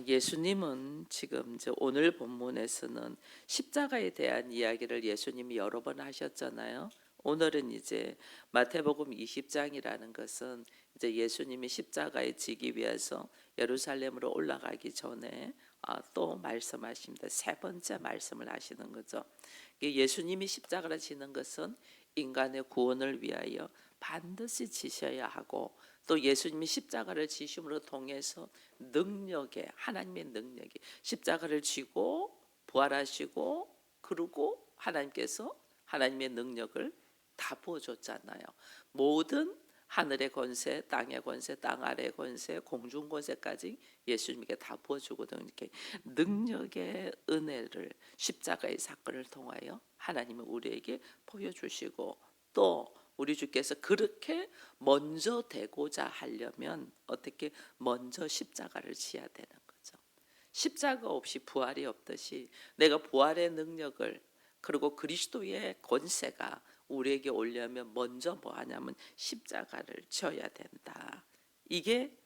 예수님은 지금 이제 오늘 본문에서는 십자가에 대한 이야기를 예수님이 여러 번 하셨잖아요. 오늘은 이제 마태복음 20장이라는 것은 이제 예수님이 십자가에 지기 위해서 예루살렘으로 올라가기 전에 또 말씀하십니다. 세 번째 말씀을 하시는 거죠. 예수님이 십자가를 지는 것은 인간의 구원을 위하여 반드시 지셔야 하고, 또 예수님이 십자가를 지심으로 통해서 능력에, 하나님의 능력이, 십자가를 지고 부활하시고 그리고 하나님께서 하나님의 능력을 다 부어줬잖아요. 모든 하늘의 권세, 땅의 권세, 땅 아래의 권세, 공중 권세까지 예수님께 다 부어주거든요. 이렇게 능력의 은혜를 십자가의 사건을 통하여 하나님은 우리에게 보여주시고, 또 우리 주께서 그렇게 먼저 되고자 하려면 어떻게 먼저 십자가를 지어야 되는 거죠. 십자가 없이 부활이 없듯이 내가 부활의 능력을, 그리고 그리스도의 권세가 우리에게 오려면 먼저 뭐 하냐면 십자가를 져야 된다. 이게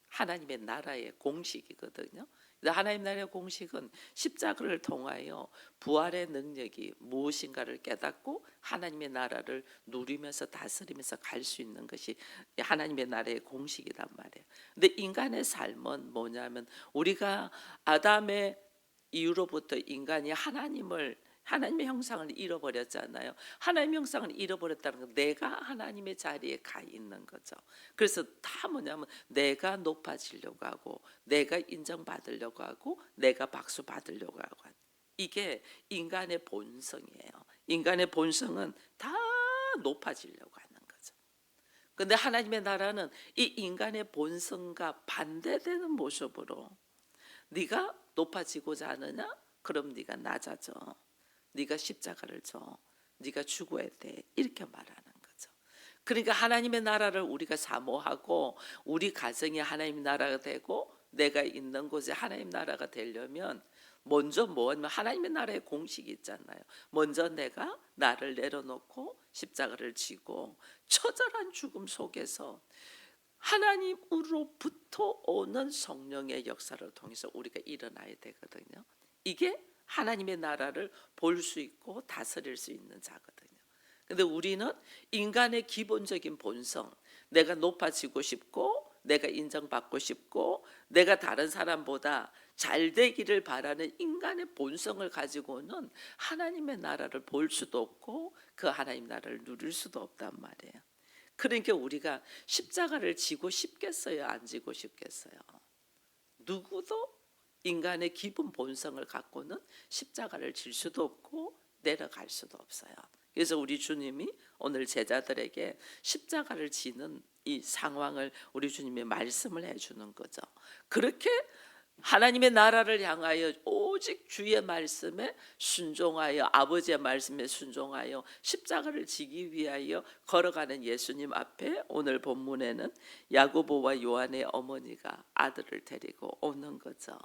하나님의 나라의 공식이거든요. 하나님 나라의 공식은 십자가를 통하여 부활의 능력이 무엇인가를 깨닫고 하나님의 나라를 누리면서 다스리면서 갈 수 있는 것이 하나님의 나라의 공식이란 말이에요. 근데 인간의 삶은 뭐냐면, 우리가 아담의 이후로부터 인간이 하나님의 형상을 잃어버렸잖아요. 하나님의 형상을 잃어버렸다는 건 내가 하나님의 자리에 가 있는 거죠. 그래서 다 뭐냐면 내가 높아지려고 하고, 내가 인정받으려고 하고, 내가 박수 받으려고 하고, 이게 인간의 본성이에요. 인간의 본성은 다 높아지려고 하는 거죠. 근데 하나님의 나라는 이 인간의 본성과 반대되는 모습으로, 네가 높아지고자 하느냐? 그럼 네가 낮아져. 네가 십자가를 져. 네가 죽어야 돼. 이렇게 말하는 거죠. 그러니까 하나님의 나라를 우리가 사모하고, 우리 가정이 하나님의 나라가 되고, 내가 있는 곳에 하나님의 나라가 되려면 먼저 뭐냐면 하나님의 나라의 공식이 있잖아요. 먼저 내가 나를 내려놓고 십자가를 지고 처절한 죽음 속에서 하나님으로부터 오는 성령의 역사를 통해서 우리가 일어나야 되거든요. 이게 하나님의 나라를 볼 수 있고 다스릴 수 있는 자거든요. 근데 우리는 인간의 기본적인 본성, 내가 높아지고 싶고, 내가 인정받고 싶고, 내가 다른 사람보다 잘 되기를 바라는 인간의 본성을 가지고는 하나님의 나라를 볼 수도 없고 그 하나님 나라를 누릴 수도 없단 말이에요. 그러니까 우리가 십자가를 지고 싶겠어요? 안 지고 싶겠어요? 누구도 인간의 기본 본성을 갖고는 십자가를 질 수도 없고 내려갈 수도 없어요. 그래서 우리 주님이 오늘 제자들에게 십자가를 지는 이 상황을 우리 주님이 말씀을 해주는 거죠. 그렇게 하나님의 나라를 향하여 오직 주의 말씀에 순종하여, 아버지의 말씀에 순종하여 십자가를 지기 위하여 걸어가는 예수님 앞에 오늘 본문에는 야고보와 요한의 어머니가 아들을 데리고 오는 거죠.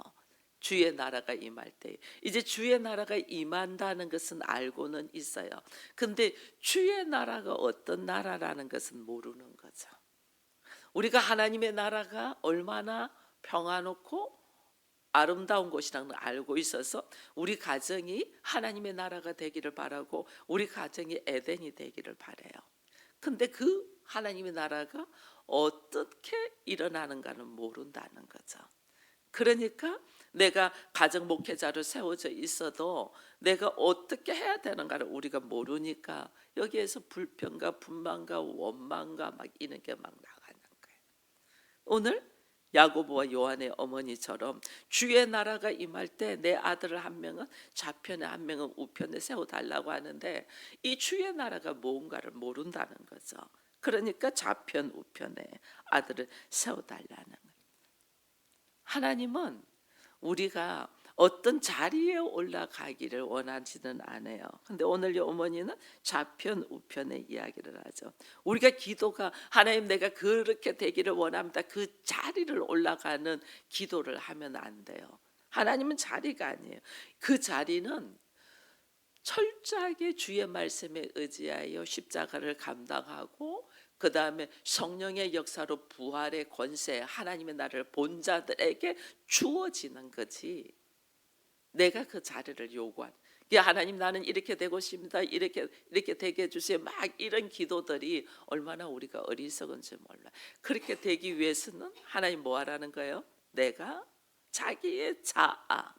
주의 나라가 임할 때, 이제 주의 나라가 임한다는 것은 알고는 있어요. 근데 주의 나라가 어떤 나라라는 것은 모르는 거죠. 우리가 하나님의 나라가 얼마나 평화롭고 아름다운 곳이라는 걸 알고 있어서 우리 가정이 하나님의 나라가 되기를 바라고, 우리 가정이 에덴이 되기를 바라요. 근데 그 하나님의 나라가 어떻게 일어나는가는 모른다는 거죠. 그러니까 내가 가정 목회자로 세워져 있어도 내가 어떻게 해야 되는가를 우리가 모르니까 여기에서 불평과 분만과 원망과 막 이런 게 막 나가는 거예요. 오늘 야고보와 요한의 어머니처럼 주의 나라가 임할 때 내 아들을 한 명은 좌편에 한 명은 우편에 세워달라고 하는데, 이 주의 나라가 뭔가를 모른다는 거죠. 그러니까 좌편 우편에 아들을 세워달라는 거예요. 하나님은 우리가 어떤 자리에 올라가기를 원하지는 않아요. 근데 오늘 이 어머니는 좌편 우편의 이야기를 하죠. 우리가 기도가 하나님 내가 그렇게 되기를 원합니다, 그 자리를 올라가는 기도를 하면 안 돼요. 하나님은 자리가 아니에요. 그 자리는 철저하게 주의 말씀에 의지하여 십자가를 감당하고 그 다음에 성령의 역사로 부활의 권세, 하나님의 나라를 본 자들에게 주어지는 거지. 내가 그 자리를 요구하는. 하나님 나는 이렇게 되고 싶습니다. 이렇게 되게 해주세요. 막 이런 기도들이 얼마나 우리가 어리석은지 몰라. 그렇게 되기 위해서는 하나님 뭐 하라는 거예요? 내가 자기의 자아,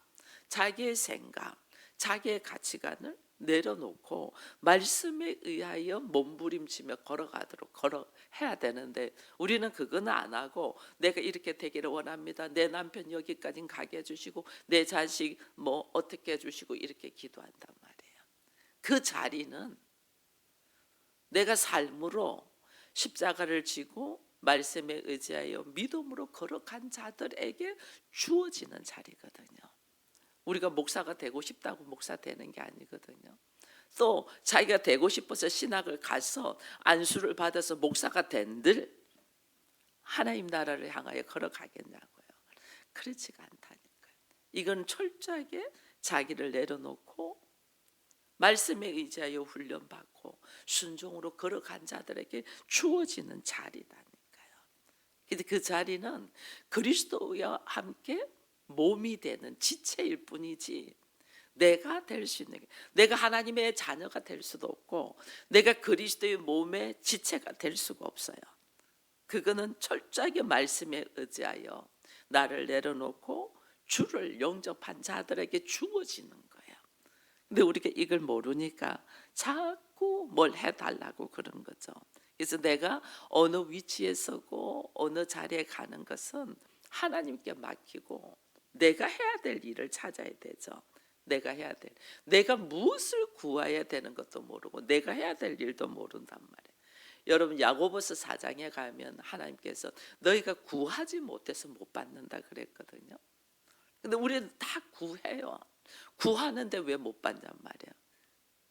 자기의 생각, 자기의 가치관을 내려놓고 말씀에 의하여 몸부림치며 걸어가도록 해야 되는데 우리는 그건 안 하고 내가 이렇게 되기를 원합니다. 내 남편 여기까지 가게 해주시고 내 자식 뭐 어떻게 해주시고 이렇게 기도한단 말이에요. 그 자리는 내가 삶으로 십자가를 지고 말씀에 의지하여 믿음으로 걸어간 자들에게 주어지는 자리거든요. 우리가 목사가 되고 싶다고 목사 되는 게 아니거든요. 또 자기가 되고 싶어서 신학을 가서 안수를 받아서 목사가 된들 하나님 나라를 향하여 걸어가겠냐고요. 그렇지가 않다니까요. 이건 철저하게 자기를 내려놓고 말씀에 의지하여 훈련받고 순종으로 걸어간 자들에게 주어지는 자리다니까요. 근데 그 자리는 그리스도와 함께 몸이 되는 지체일 뿐이지 내가 될 수 있는 게, 내가 하나님의 자녀가 될 수도 없고 내가 그리스도의 몸의 지체가 될 수가 없어요. 그거는 철저하게 말씀에 의지하여 나를 내려놓고 주를 영접한 자들에게 주어지는 거예요. 근데 우리가 이걸 모르니까 자꾸 뭘 해달라고 그런 거죠. 그래서 내가 어느 위치에 서고 어느 자리에 가는 것은 하나님께 맡기고 내가 해야 될 일을 찾아야 되죠. 내가 무엇을 구해야 되는 것도 모르고 내가 해야 될 일도 모른단 말이에요. 여러분 야고보서 4장에 가면 하나님께서 너희가 구하지 못해서 못 받는다 그랬거든요. 근데 우리는 다 구해요. 구하는데 왜 못 받냔 말이에요.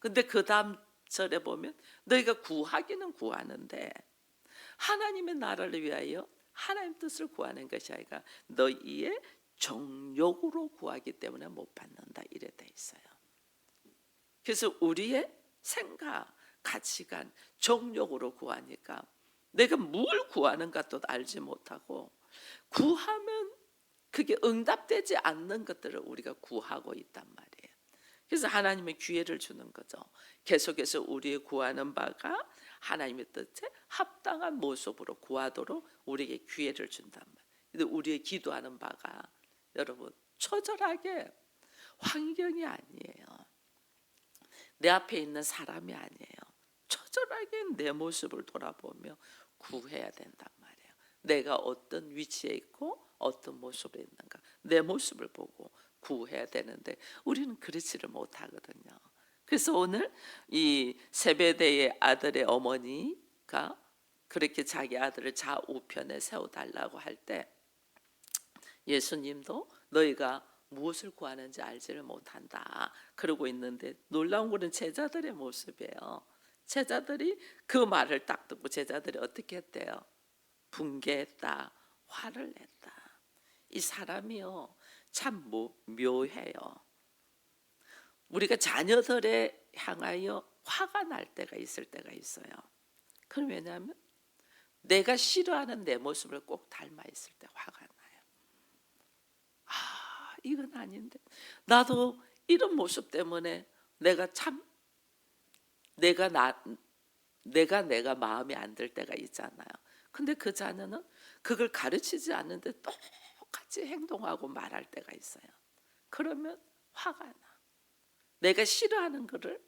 근데 그 다음 절에 보면 너희가 구하기는 구하는데 하나님의 나라를 위하여 하나님 뜻을 구하는 것이 아니라 너희의 정욕으로 구하기 때문에 못 받는다 이래 돼 있어요. 그래서 우리의 생각, 가치관, 정욕으로 구하니까 내가 뭘 구하는가도 알지 못하고 구하면 그게 응답되지 않는 것들을 우리가 구하고 있단 말이에요. 그래서 하나님의 기회를 주는 거죠. 계속해서 우리의 구하는 바가 하나님의 뜻에 합당한 모습으로 구하도록 우리에게 기회를 준단 말이에요. 근데 우리의 기도하는 바가 여러분 처절하게 환경이 아니에요. 내 앞에 있는 사람이 아니에요. 처절하게 내 모습을 돌아보며 구해야 된단 말이에요. 내가 어떤 위치에 있고 어떤 모습에 있는가 내 모습을 보고 구해야 되는데 우리는 그렇지를 못하거든요. 그래서 오늘 이 세베대의 아들의 어머니가 그렇게 자기 아들을 좌우편에 세워달라고 할 때 예수님도 너희가 무엇을 구하는지 알지를 못한다 그러고 있는데 놀라운 것은 제자들의 모습이에요. 제자들이 그 말을 딱 듣고 제자들이 어떻게 했대요? 분개했다, 화를 냈다. 이 사람이요 참 묘해요. 우리가 자녀들에 향하여 화가 날 때가 있을 때가 있어요. 그럼 왜냐하면 내가 싫어하는 내 모습을 꼭 닮아 있을 때 화가 나요. 아, 이건 아닌데 나도 이런 모습 때문에 내가 마음에 안 들 때가 있잖아요. 근데 그 자녀는 그걸 가르치지 않는데 똑같이 행동하고 말할 때가 있어요. 그러면 화가 나. 내가 싫어하는 거를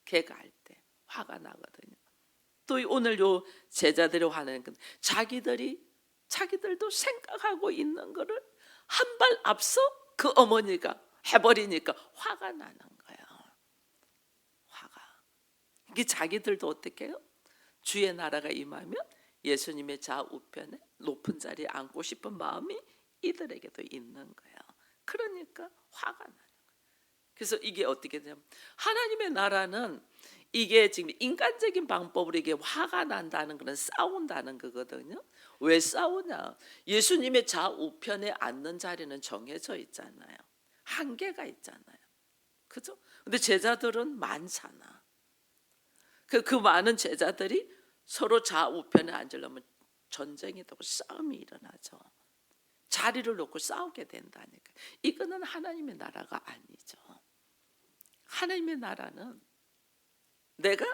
걔가 할 때 화가 나거든요. 또 오늘 요 제자들이 화내는 건 자기들도 생각하고 있는 거를 한 발 앞서 그 어머니가 해버리니까 화가 나는 거예요. 화가. 이게 자기들도 어떻게 해요? 주의 나라가 임하면 예수님의 좌우편에 높은 자리에 앉고 싶은 마음이 이들에게도 있는 거예요. 그러니까 화가 나는 거예요. 그래서 이게 어떻게 되냐면 하나님의 나라는 이게 지금 인간적인 방법으로 이게 화가 난다는 거는 싸운다는 거거든요. 왜 싸우냐? 예수님의 좌우편에 앉는 자리는 정해져 있잖아요. 한계가 있잖아요. 그죠? 근데 제자들은 많잖아. 그 많은 제자들이 서로 좌우편에 앉으려면 전쟁이 되고 싸움이 일어나죠. 자리를 놓고 싸우게 된다니까. 이거는 하나님의 나라가 아니죠. 하나님의 나라는 내가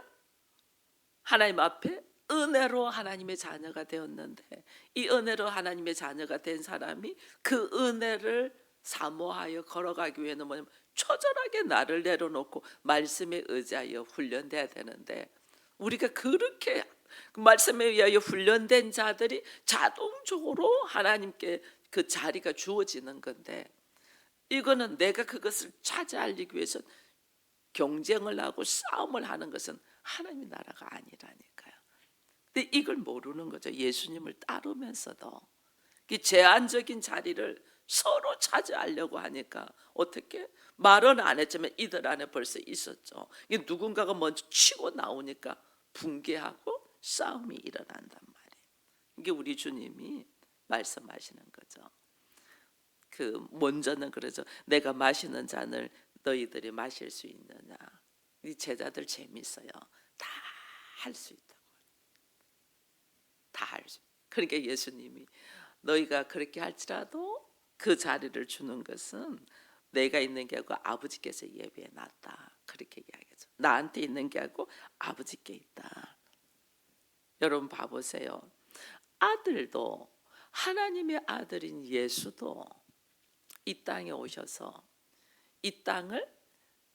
하나님 앞에 은혜로 하나님의 자녀가 되었는데, 이 은혜로 하나님의 자녀가 된 사람이 그 은혜를 사모하여 걸어가기 위해는 뭐냐면 처절하게 나를 내려놓고 말씀에 의지하여 훈련돼야 되는데, 우리가 그렇게 말씀에 의하여 훈련된 자들이 자동적으로 하나님께 그 자리가 주어지는 건데, 이거는 내가 그것을 차지하기 위해서 경쟁을 하고 싸움을 하는 것은 하나님의 나라가 아니라니까요. 근데 이걸 모르는 거죠. 예수님을 따르면서도 이 제한적인 자리를 서로 차지하려고 하니까 어떻게 말은 안 했지만 이들 안에 벌써 있었죠. 이게 누군가가 먼저 치고 나오니까 붕괴하고 싸움이 일어난단 말이에요. 이게 우리 주님이 말씀하시는 거죠. 그 먼저는 그러죠. 내가 마시는 잔을 너희들이 마실 수 있느냐. 이 제자들 재밌어요. 다 할 수 있다고. 다 할 수. 그러니까 예수님이 너희가 그렇게 할지라도 그 자리를 주는 것은 내가 있는 게 아니고 아버지께서 예비해 놨다. 그렇게 이야기하죠. 나한테 있는 게 아니고 아버지께 있다. 여러분 봐보세요. 아들도, 하나님의 아들인 예수도 이 땅에 오셔서 이 땅을,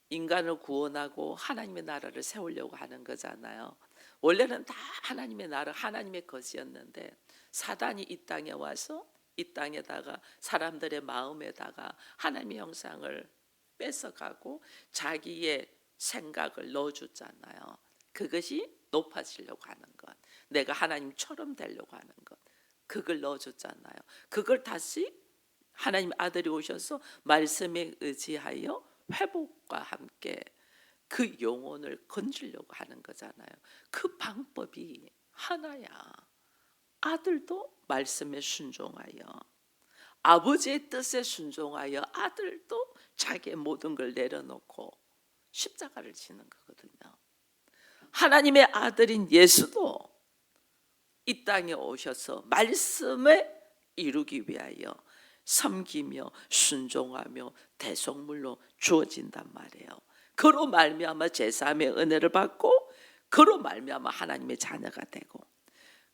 인간을 구원하고 하나님의 나라를 세우려고 하는 거잖아요. 원래는 다 하나님의 나라, 하나님의 것이었는데 사단이 이 땅에 와서 이 땅에다가 사람들의 마음에다가 하나님의 형상을 뺏어가고 자기의 생각을 넣어줬잖아요. 그것이 높아지려고 하는 것, 내가 하나님처럼 되려고 하는 것, 그걸 넣어줬잖아요. 그걸 다시 하나님 아들이 오셔서 말씀에 의지하여 회복과 함께 그 영혼을 건지려고 하는 거잖아요. 그 방법이 하나야. 아들도 말씀에 순종하여, 아버지의 뜻에 순종하여 아들도 자기의 모든 걸 내려놓고 십자가를 지는 거거든요. 하나님의 아들인 예수도 이 땅에 오셔서 말씀에 이루기 위하여 섬기며 순종하며 대속물로 주어진단 말이에요. 그로 말미암아 제3의 은혜를 받고, 그로 말미암아 하나님의 자녀가 되고,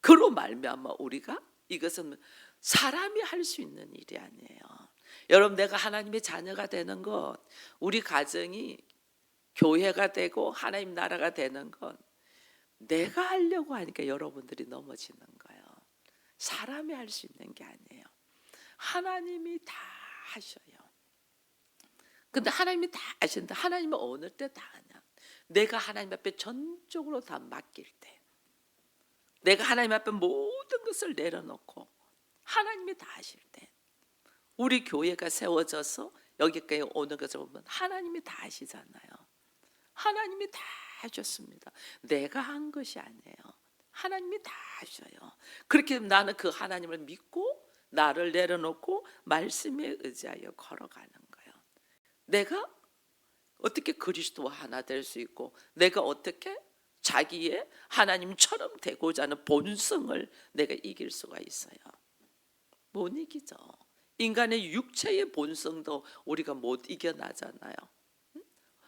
그로 말미암아 우리가, 이것은 사람이 할 수 있는 일이 아니에요. 여러분, 내가 하나님의 자녀가 되는 것, 우리 가정이 교회가 되고 하나님 나라가 되는 건 내가 하려고 하니까 여러분들이 넘어지는 거예요. 사람이 할 수 있는 게 아니에요. 하나님이 다 하셔요. 근데 하나님이 다 하시는데 하나님은 어느 때 다 하냐? 내가 하나님 앞에 전적으로 다 맡길 때, 내가 하나님 앞에 모든 것을 내려놓고 하나님이 다 하실 때, 우리 교회가 세워져서 여기까지 오는 것을 보면 하나님이 다 하시잖아요. 하나님이 다 하셨습니다. 내가 한 것이 아니에요. 하나님이 다 하셔요. 그렇게 나는 그 하나님을 믿고 나를 내려놓고 말씀에 의지하여 걸어가는 거예요. 내가 어떻게 그리스도와 하나 될 수 있고, 내가 어떻게 자기의 하나님처럼 되고자 하는 본성을 내가 이길 수가 있어요. 못 이기죠. 인간의 육체의 본성도 우리가 못 이겨나잖아요.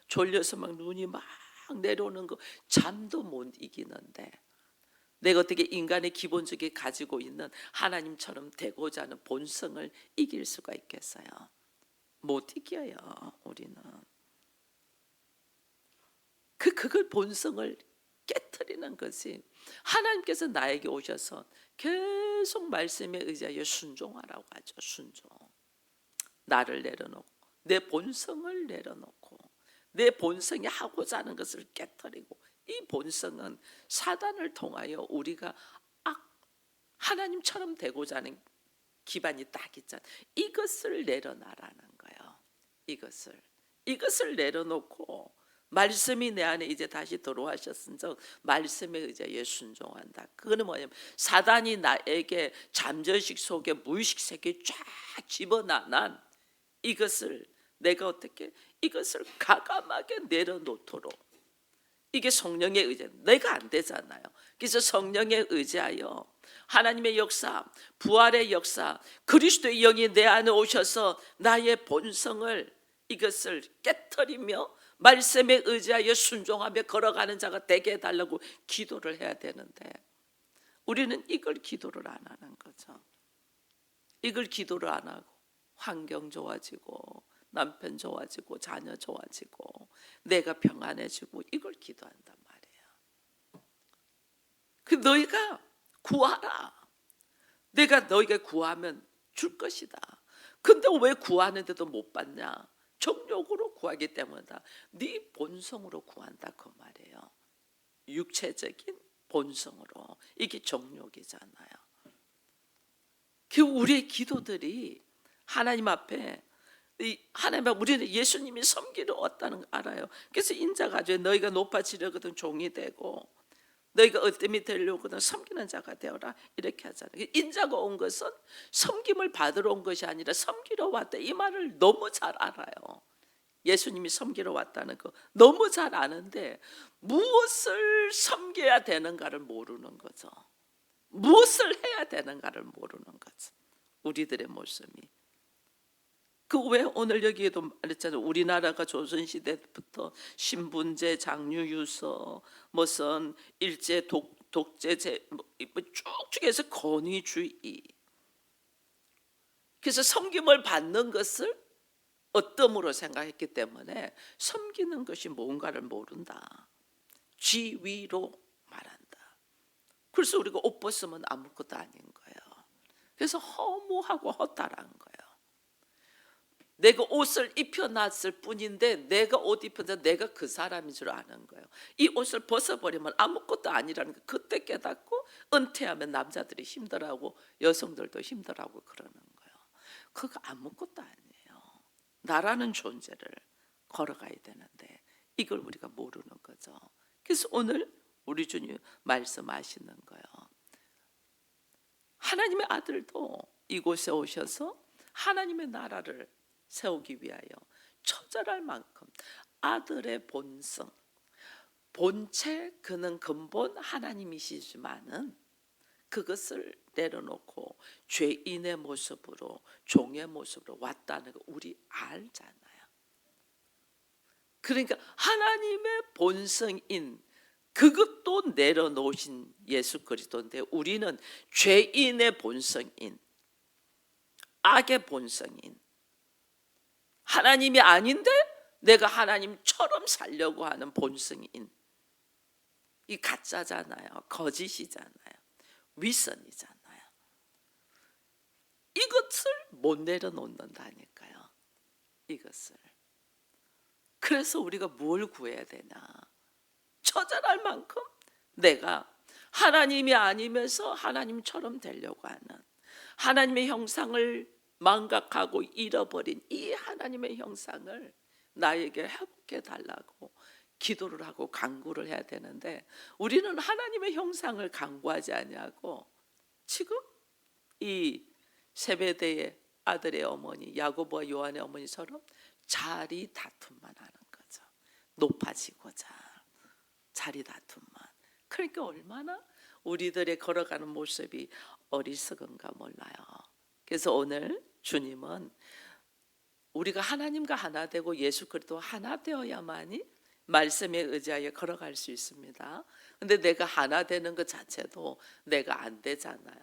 졸려서 막 눈이 막 내려오는 거 잠도 못 이기는데, 내가 어떻게 인간의 기본적인 가지고 있는 하나님처럼 되고자 하는 본성을 이길 수가 있겠어요? 못 이겨요. 우리는 그걸 본성을 깨트리는 것이, 하나님께서 나에게 오셔서 계속 말씀에 의지하여 순종하라고 하죠. 순종. 나를 내려놓고 내 본성을 내려놓고 내 본성이 하고자 하는 것을 깨트리고, 이 본성은 사단을 통하여 우리가 하나님처럼 되고자 하는 기반이 딱 있잖아요. 이것을 내려놔라는 거예요. 이것을 내려놓고 말씀이 내 안에 이제 다시 들어와셨은즉 말씀에 의지하여 순종한다. 그거는 뭐냐면 사단이 나에게 잠재의식 속에 무의식 세계에 쫙 집어넣은 이것을 내가 어떻게 이것을 가감하게 내려놓도록 이게 성령의 의지. 내가 안 되잖아요. 그래서 성령에 의지하여 하나님의 역사, 부활의 역사, 그리스도의 영이 내 안에 오셔서 나의 본성을 이것을 깨트리며 말씀에 의지하여 순종하며 걸어가는 자가 되게 해달라고 기도를 해야 되는데 우리는 이걸 기도를 안 하는 거죠. 이걸 기도를 안 하고 환경 좋아지고 남편 좋아지고 자녀 좋아지고 내가 평안해지고 이걸 기도한단 말이에요. 그 너희가 구하라. 내가 너희가 구하면 줄 것이다. 근데 왜 구하는데도 못 받냐? 정욕으로 구하기 때문이다. 네 본성으로 구한다 그 말이에요. 육체적인 본성으로. 이게 정욕이잖아요. 그 우리의 기도들이 하나님 앞에 하나님 앞에 우리는 예수님이 섬기러 왔다는 걸 알아요. 그래서 인자가 아주 너희가 높아지려거든 종이 되고 너희가 어뜸이 되려거든 섬기는 자가 되어라 이렇게 하잖아요. 인자가 온 것은 섬김을 받으러 온 것이 아니라 섬기러 왔다 이 말을 너무 잘 알아요. 예수님이 섬기러 왔다는 거 너무 잘 아는데 무엇을 섬겨야 되는가를 모르는 거죠. 무엇을 해야 되는가를 모르는 거죠. 우리들의 모습이. 그 왜 오늘 여기에도 말했잖아요. 우리나라가 조선시대부터 신분제, 장유유서, 무슨 일제 독재제 쭉쭉 해서 권위주의. 그래서 섬김을 받는 것을 어떠므로 생각했기 때문에 섬기는 것이 뭔가를 모른다. 지위로 말한다. 그래서 우리가 옷 벗으면 아무것도 아닌 거예요. 그래서 허무하고 허탈한 거예요. 내가 옷을 입혀놨을 뿐인데 내가 옷 입혀서 내가 그 사람인 줄 아는 거예요. 이 옷을 벗어버리면 아무것도 아니라는 거 그때 깨닫고 은퇴하면 남자들이 힘들어하고 여성들도 힘들어하고 그러는 거예요. 그거 아무것도 아니에요. 나라는 존재를 걸어가야 되는데 이걸 우리가 모르는 거죠. 그래서 오늘 우리 주님 말씀하시는 거예요. 하나님의 아들도 이곳에 오셔서 하나님의 나라를 세우기 위하여 처절할 만큼 아들의 본성, 본체 그는 근본 하나님이시지만은 그것을 내려놓고 죄인의 모습으로 종의 모습으로 왔다는 거 우리 알잖아요. 그러니까 하나님의 본성인 그것도 내려놓으신 예수 그리스도인데 우리는 죄인의 본성인 악의 본성인 하나님이 아닌데 내가 하나님처럼 살려고 하는 본성인 이 가짜잖아요. 거짓이잖아요. 위선이잖아요. 이것을 못 내려놓는다니까요. 이것을. 그래서 우리가 뭘 구해야 되나? 처절할 만큼 내가 하나님이 아니면서 하나님처럼 되려고 하는 하나님의 형상을 망각하고 잃어버린 이 하나님의 형상을 나에게 회복해 달라고 기도를 하고 간구를 해야 되는데 우리는 하나님의 형상을 간구하지 아니하고 지금 이 세베대의 아들의 어머니 야고보와 요한의 어머니처럼 자리 다툼만 하는 거죠. 높아지고자 자리 다툼만. 그러니까 얼마나 우리들의 걸어가는 모습이 어리석은가 몰라요. 그래서 오늘 주님은 우리가 하나님과 하나 되고 예수 그리스도 하나 되어야만이 말씀에 의지하여 걸어갈 수 있습니다. 근데 내가 하나 되는 것 자체도 내가 안 되잖아요.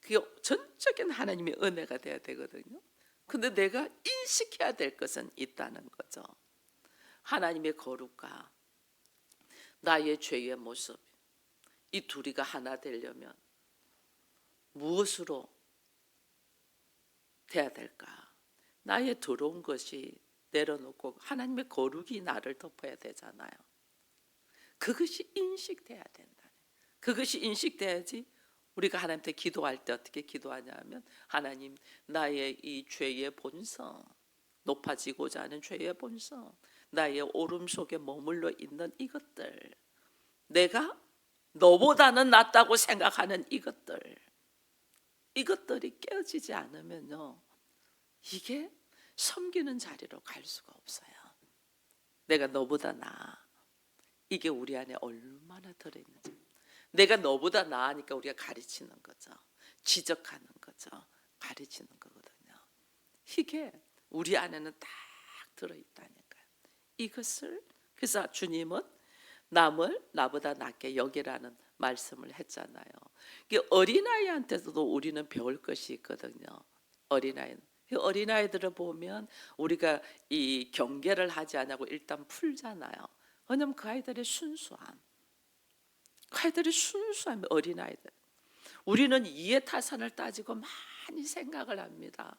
그게 전적인 하나님의 은혜가 돼야 되거든요. 근데 내가 인식해야 될 것은 있다는 거죠. 하나님의 거룩과 나의 죄의 모습 이 둘이가 하나 되려면 무엇으로 돼야 될까? 나의 더러운 것이 내려놓고 하나님의 거룩이 나를 덮어야 되잖아요. 그것이 인식돼야 된다. 그것이 인식돼야지 우리가 하나님께 기도할 때 어떻게 기도하냐 하면 하나님 나의 이 죄의 본성 높아지고자 하는 죄의 본성 나의 오름 속에 머물러 있는 이것들 내가 너보다는 낫다고 생각하는 이것들이 깨어지지 않으면요 이게 섬기는 자리로 갈 수가 없어요. 내가 너보다 나아 이게 우리 안에 얼마나 들어있는지. 내가 너보다 나으니까 우리가 가르치는 거죠. 지적하는 거죠. 가르치는 거거든요. 이게 우리 안에는 딱 들어있다니까요. 이것을 그래서 주님은 남을 나보다 낫게 여기라는 말씀을 했잖아요. 어린아이한테서도 우리는 배울 것이 있거든요. 어린아이들을 보면 우리가 이 경계를 하지 않고 일단 풀잖아요. 왜냐하면 그 아이들의 순수함, 어린아이들. 우리는 이해타산을 따지고 많이 생각을 합니다.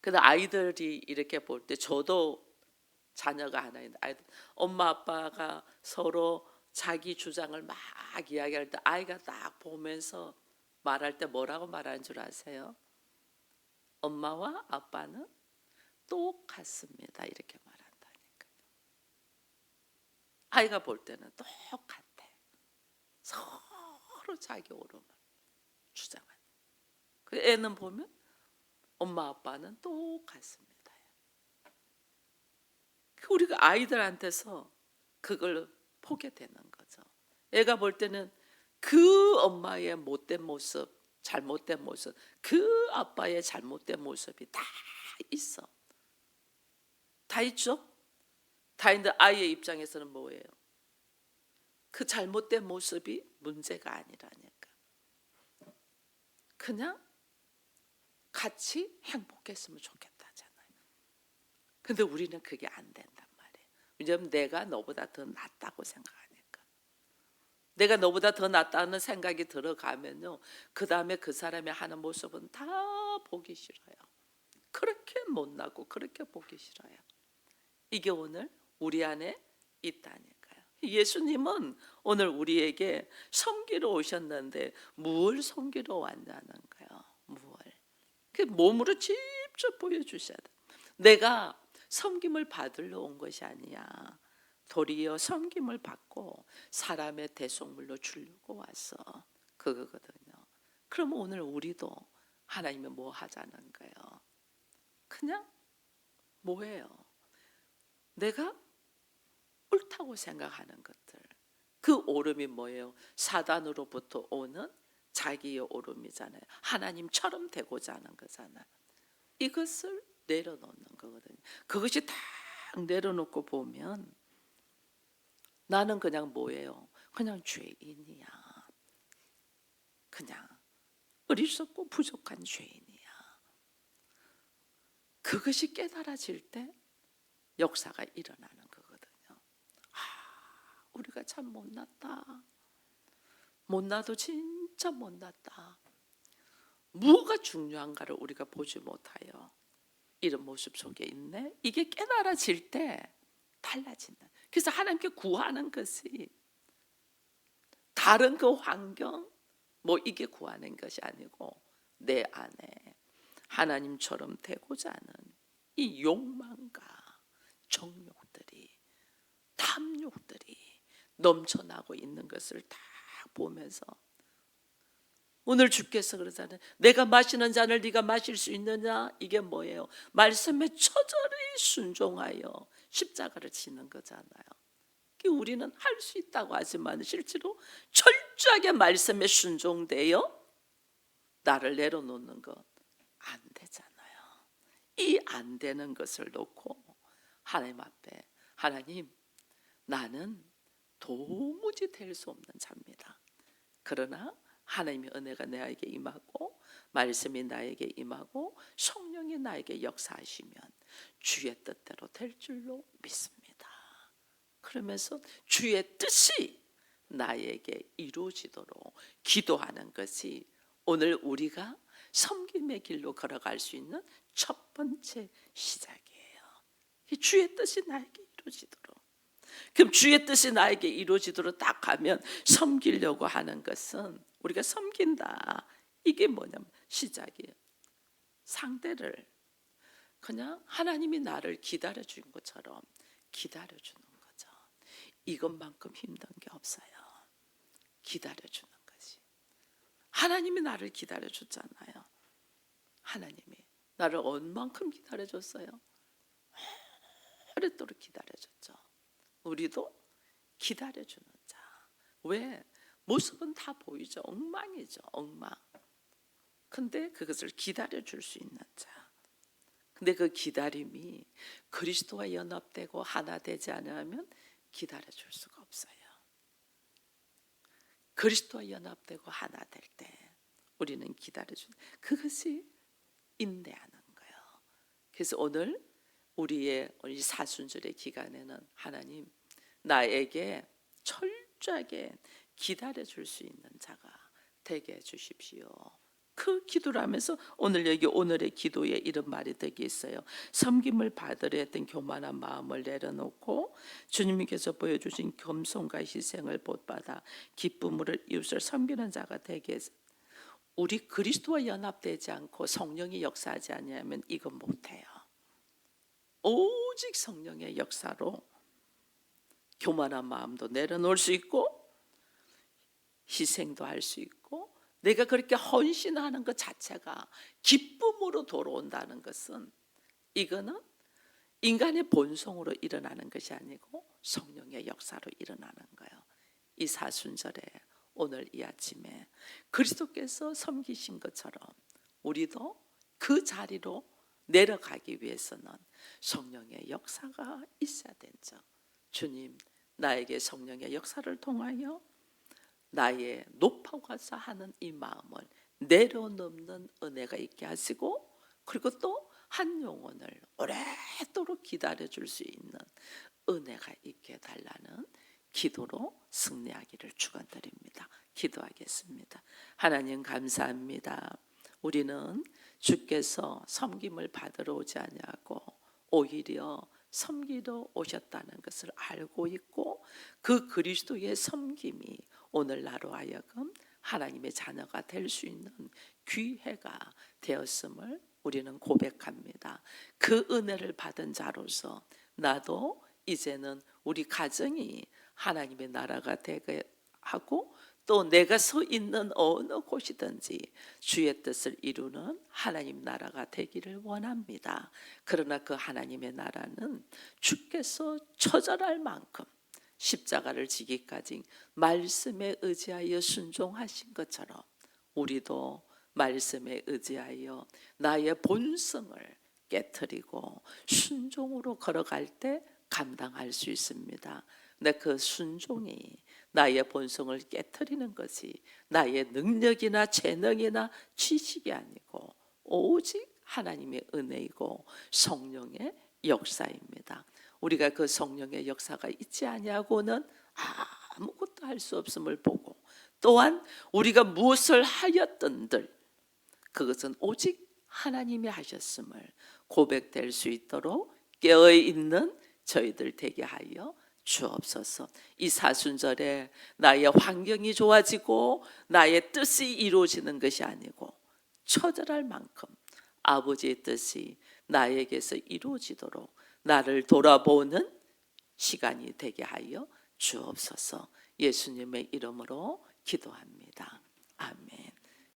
근데 아이들이 이렇게 볼 때 저도 자녀가 하나 있는데 아이들, 엄마 아빠가 서로 자기 주장을 막 이야기할 때 아이가 딱 보면서 말할 때 뭐라고 말하는 줄 아세요? 엄마와 아빠는 똑같습니다. 이렇게 말한다니까요. 아이가 볼 때는 똑같아. 서로 자기 옳음을 주장하는. 그 애는 보면 엄마 아빠는 똑같습니다. 우리가 아이들한테서 그걸 보게 되는 거죠. 애가 볼 때는 그 엄마의 못된 모습, 잘못된 모습, 그 아빠의 잘못된 모습이 다 있어. 다 있죠? 다 있는데 아이의 입장에서는 뭐예요? 그 잘못된 모습이 문제가 아니라니까. 그냥 같이 행복했으면 좋겠다잖아요. 근데 우리는 그게 안 된단 말이에요. 왜냐하면 내가 너보다 더 낫다고 생각하니까. 내가 너보다 더 낫다는 생각이 들어가면요, 그 다음에 그 사람이 하는 모습은 다 보기 싫어요. 그렇게 못나고 그렇게 보기 싫어요. 이게 오늘 우리 안에 있다니까요. 예수님은 오늘 우리에게 섬기러 오셨는데 무엇을 섬기러 왔냐는 거예요. 무엇을. 그 몸으로 직접 보여주셔야 돼. 내가 섬김을 받으러 온 것이 아니야. 도리어 섬김을 받고 사람의 대속물로 주려고 왔어. 그거거든요. 그럼 오늘 우리도 하나님이 뭐 하자는 거예요? 그냥 뭐예요? 내가 옳다고 생각하는 것들. 그 옳음이 뭐예요? 사단으로부터 오는 자기의 옳음이잖아요. 하나님처럼 되고자 하는 거잖아요. 이것을 내려놓는 거거든요. 그것이 딱 내려놓고 보면 나는 그냥 뭐예요? 그냥 죄인이야. 그냥 어리석고 부족한 죄인이야. 그것이 깨달아질 때 역사가 일어나는 거거든요. 우리가 참 못났다. 못나도 진짜 못났다. 뭐가 중요한가를 우리가 보지 못하여 이런 모습 속에 있네. 이게 깨달아질 때 달라진다. 그래서 하나님께 구하는 것이 다른 그 환경 뭐 이게 구하는 것이 아니고 내 안에 하나님처럼 되고자 하는 이 욕망과 정욕들이, 탐욕들이 넘쳐나고 있는 것을 다 보면서 오늘 주께서 그러잖아요. 내가 마시는 잔을 네가 마실 수 있느냐? 이게 뭐예요? 말씀에 처절히 순종하여 십자가를 지는 거잖아요. 우리는 할 수 있다고 하지만 실제로 철저하게 말씀에 순종되어 나를 내려놓는 것 안 되잖아요. 이 안 되는 것을 놓고 하나님 앞에 하나님, 나는 도무지 될 수 없는 자입니다. 그러나 하나님의 은혜가 나에게 임하고 말씀이 나에게 임하고 성령이 나에게 역사하시면 주의 뜻대로 될 줄로 믿습니다. 그러면서 주의 뜻이 나에게 이루어지도록 기도하는 것이 오늘 우리가 섬김의 길로 걸어갈 수 있는 첫 번째 시작이에요. 주의 뜻이 나에게 이루어지도록. 그럼 주의 뜻이 나에게 이루어지도록 딱 하면 섬기려고 하는 것은 우리가 섬긴다. 이게 뭐냐면 시작이에요. 상대를 그냥 하나님이 나를 기다려준 것처럼 기다려주는 거죠. 이것만큼 힘든 게 없어요. 기다려주는 것이. 하나님이 나를 기다려줬잖아요. 하나님이 나를 얼만큼 기다려줬어요? 오랫도록 기다려줬죠. 우리도 기다려주는 자. 왜? 모습은 다 보이죠. 엉망이죠. 엉망. 근데 그것을 기다려줄 수 있는 자. 근데 그 기다림이 그리스도와 연합되고 하나 되지 않으면 기다려줄 수가 없어요. 그리스도와 연합되고 하나 될 때 우리는 기다려주는, 그것이 인내하는 거예요. 그래서 오늘 우리의 사순절의 기간에는 하나님, 나에게 철저하게 기다려줄 수 있는 자가 되게 해주십시오. 그 기도를 하면서 오늘 여기 오늘의 기도에 이런 말이 되게 있어요. 섬김을 받으려 했던 교만한 마음을 내려놓고 주님께서 보여주신 겸손과 희생을 본받아 기쁨으로 이웃을 섬기는 자가 되게 해서, 우리 그리스도와 연합되지 않고 성령이 역사하지 않으면 이건 못해요. 오직 성령의 역사로 교만한 마음도 내려놓을 수 있고 희생도 할 수 있고, 내가 그렇게 헌신하는 것 자체가 기쁨으로 돌아온다는 것은, 이거는 인간의 본성으로 일어나는 것이 아니고 성령의 역사로 일어나는 거예요. 이 사순절에 오늘 이 아침에 그리스도께서 섬기신 것처럼 우리도 그 자리로 내려가기 위해서는 성령의 역사가 있어야 되죠. 주님, 나에게 성령의 역사를 통하여 나의 높아가서 하는 이 마음을 내려놓는 은혜가 있게 하시고, 그리고 또 한 영혼을 오래도록 기다려줄 수 있는 은혜가 있게 해달라는 기도로 승리하기를 축원드립니다. 기도하겠습니다. 하나님 감사합니다. 우리는 주께서 섬김을 받으러 오지 아니하고 오히려 섬기러 오셨다는 것을 알고 있고, 그 그리스도의 섬김이 오늘 나로 하여금 하나님의 자녀가 될 수 있는 기회가 되었음을 우리는 고백합니다. 그 은혜를 받은 자로서 나도 이제는 우리 가정이 하나님의 나라가 되게 하고, 또 내가 서 있는 어느 곳이든지 주의 뜻을 이루는 하나님 나라가 되기를 원합니다. 그러나 그 하나님의 나라는 주께서 처절할 만큼 십자가를 지기까지 말씀에 의지하여 순종하신 것처럼 우리도 말씀에 의지하여 나의 본성을 깨트리고 순종으로 걸어갈 때 감당할 수 있습니다. 근데 그 순종이 나의 본성을 깨트리는 것이 나의 능력이나 재능이나 지식이 아니고 오직 하나님의 은혜이고 성령의 역사입니다. 우리가 그 성령의 역사가 있지 아니하고는 아무것도 할 수 없음을 보고, 또한 우리가 무엇을 하였던들 그것은 오직 하나님이 하셨음을 고백될 수 있도록 깨어있는 저희들 되게 하여 주옵소서. 이 사순절에 나의 환경이 좋아지고 나의 뜻이 이루어지는 것이 아니고 처절할 만큼 아버지의 뜻이 나에게서 이루어지도록 나를 돌아보는 시간이 되게 하여 주옵소서. 예수님의 이름으로 기도합니다. 아멘.